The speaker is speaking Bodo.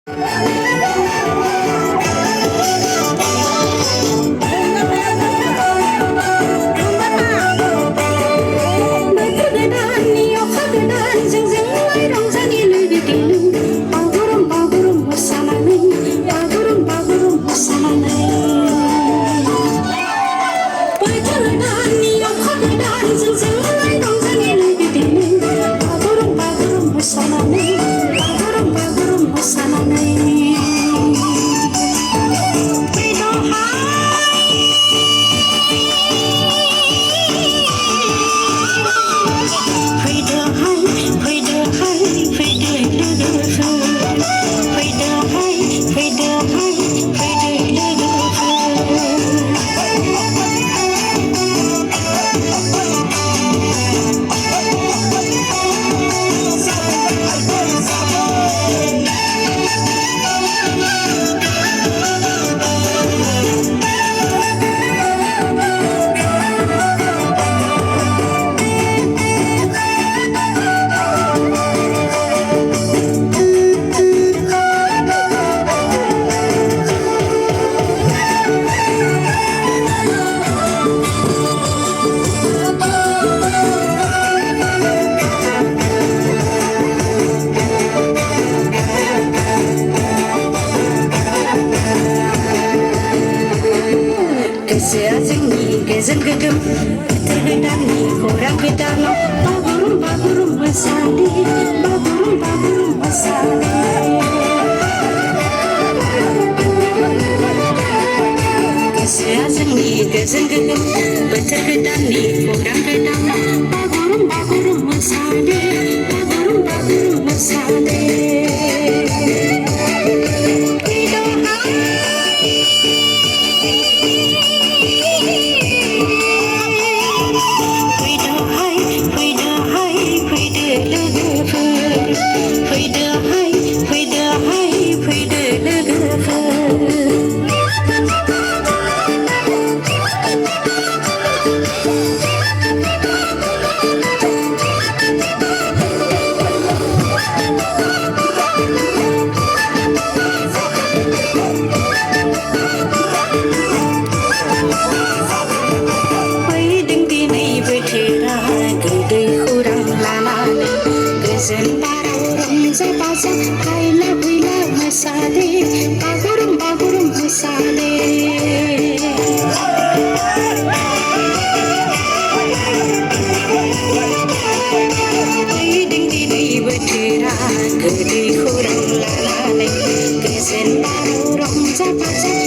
Gosoa जोंनि गोजोन गोगोम बोथोर गोदाननि खौरां गोदानाव बागुरुम मोसानि बागुरुम मोसानि गोसोआ जोंनि गोजोन गोगोम बोथोर गोदाननि खौरां गोदानाव बागुरुम मोसानि बागुरुम मोसानि गोजोन बाराव रंजा बाजा हायला हुइला मोसादे बागुरुम मोसादे फैदों दिनै बोथोरा गोदै खौरां लानानै गोजोन बाराव रंजा बाजा